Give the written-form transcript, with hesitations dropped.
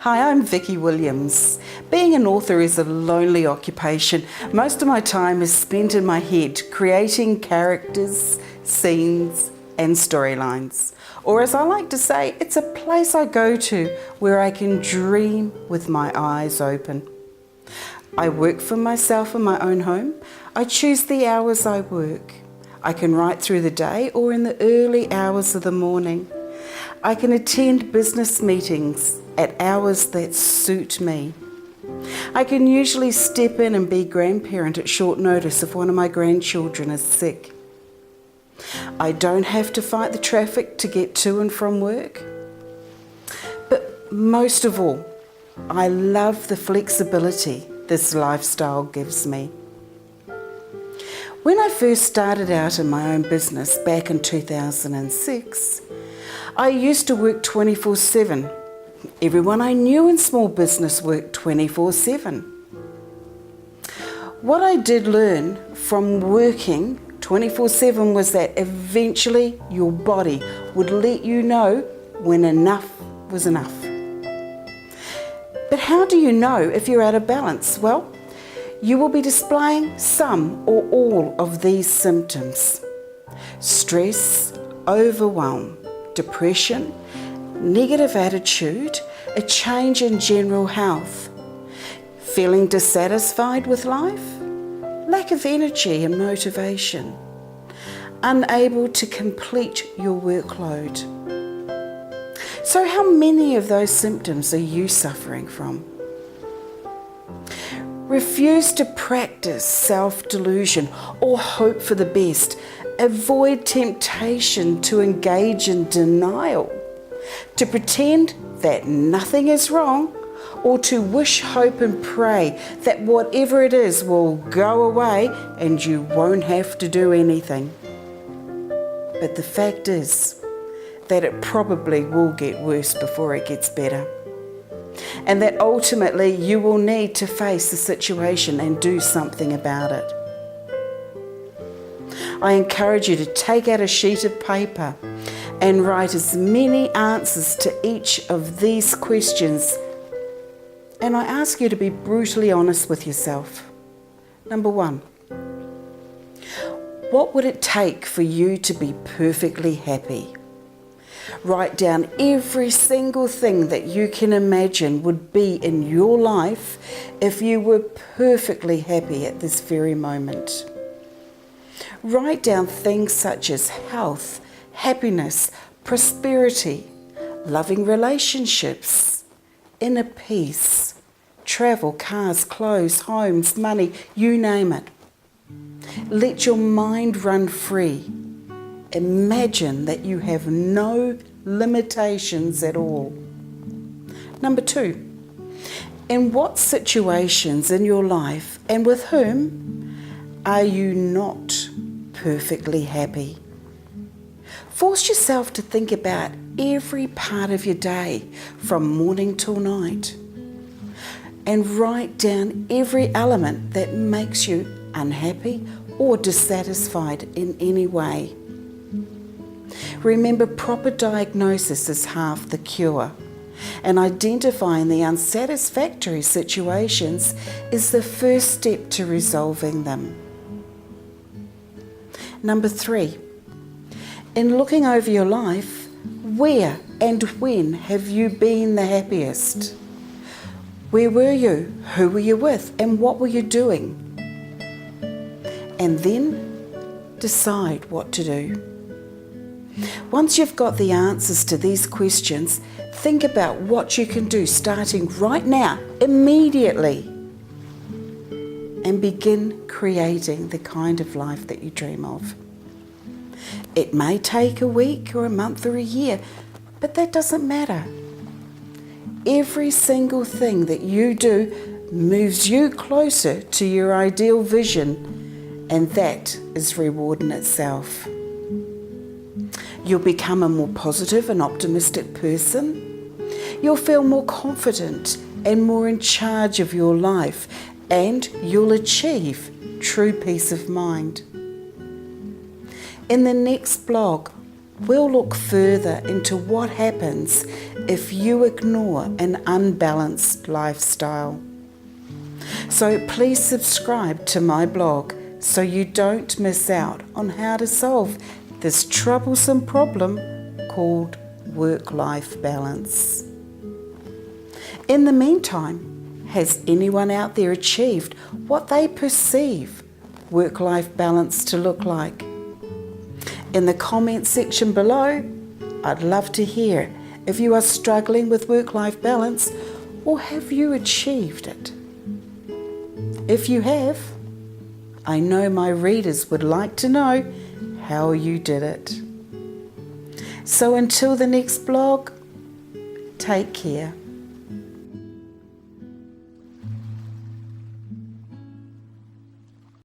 Hi, I'm Vicki Williams. Being an author is a lonely occupation. Most of my time is spent in my head creating characters, scenes and storylines. Or as I like to say, it's a place I go to where I can dream with my eyes open. I work for myself in my own home. I choose the hours I work. I can write through the day or in the early hours of the morning. I can attend business meetings at hours that suit me. I can usually step in and be grandparent at short notice if one of my grandchildren is sick. I don't have to fight the traffic to get to and from work. But most of all, I love the flexibility this lifestyle gives me. When I first started out in my own business back in 2006, I used to work 24/7. Everyone I knew in small business worked 24/7. What I did learn from working 24/7 was that eventually your body would let you know when enough was enough. But how do you know if you're out of balance? Well, you will be displaying some or all of these symptoms: stress, overwhelm, depression, negative attitude, a change in general health, feeling dissatisfied with life, lack of energy and motivation, unable to complete your workload. So how many of those symptoms are you suffering from? Refuse to practice self-delusion or hope for the best. Avoid temptation to engage in denial, to pretend that nothing is wrong, or to wish, hope and pray that whatever it is will go away and you won't have to do anything. But the fact is that it probably will get worse before it gets better, and that ultimately you will need to face the situation and do something about it. I encourage you to take out a sheet of paper and write as many answers to each of these questions. And I ask you to be brutally honest with yourself. Number 1, what would it take for you to be perfectly happy? Write down every single thing that you can imagine would be in your life if you were perfectly happy at this very moment. Write down things such as health, happiness, prosperity, loving relationships, inner peace, travel, cars, clothes, homes, money, you name it. Let your mind run free. Imagine that you have no limitations at all. Number 2, in what situations in your life and with whom are you not perfectly happy? Force yourself to think about every part of your day from morning till night and write down every element that makes you unhappy or dissatisfied in any way. Remember, proper diagnosis is half the cure, and identifying the unsatisfactory situations is the first step to resolving them. Number 3, in looking over your life, where and when have you been the happiest? Where were you? Who were you with? And what were you doing? And then decide what to do. Once you've got the answers to these questions, think about what you can do starting right now, immediately, and begin creating the kind of life that you dream of. It may take a week or a month or a year, but that doesn't matter. Every single thing that you do moves you closer to your ideal vision, and that is reward in itself. You'll become a more positive and optimistic person. You'll feel more confident and more in charge of your life, and you'll achieve true peace of mind. In the next blog, we'll look further into what happens if you ignore an unbalanced lifestyle. So please subscribe to my blog so you don't miss out on how to solve this troublesome problem called work-life balance. In the meantime, has anyone out there achieved what they perceive work-life balance to look like? In the comment section below, I'd love to hear if you are struggling with work-life balance or have you achieved it. If you have, I know my readers would like to know how you did it. So until the next blog, take care.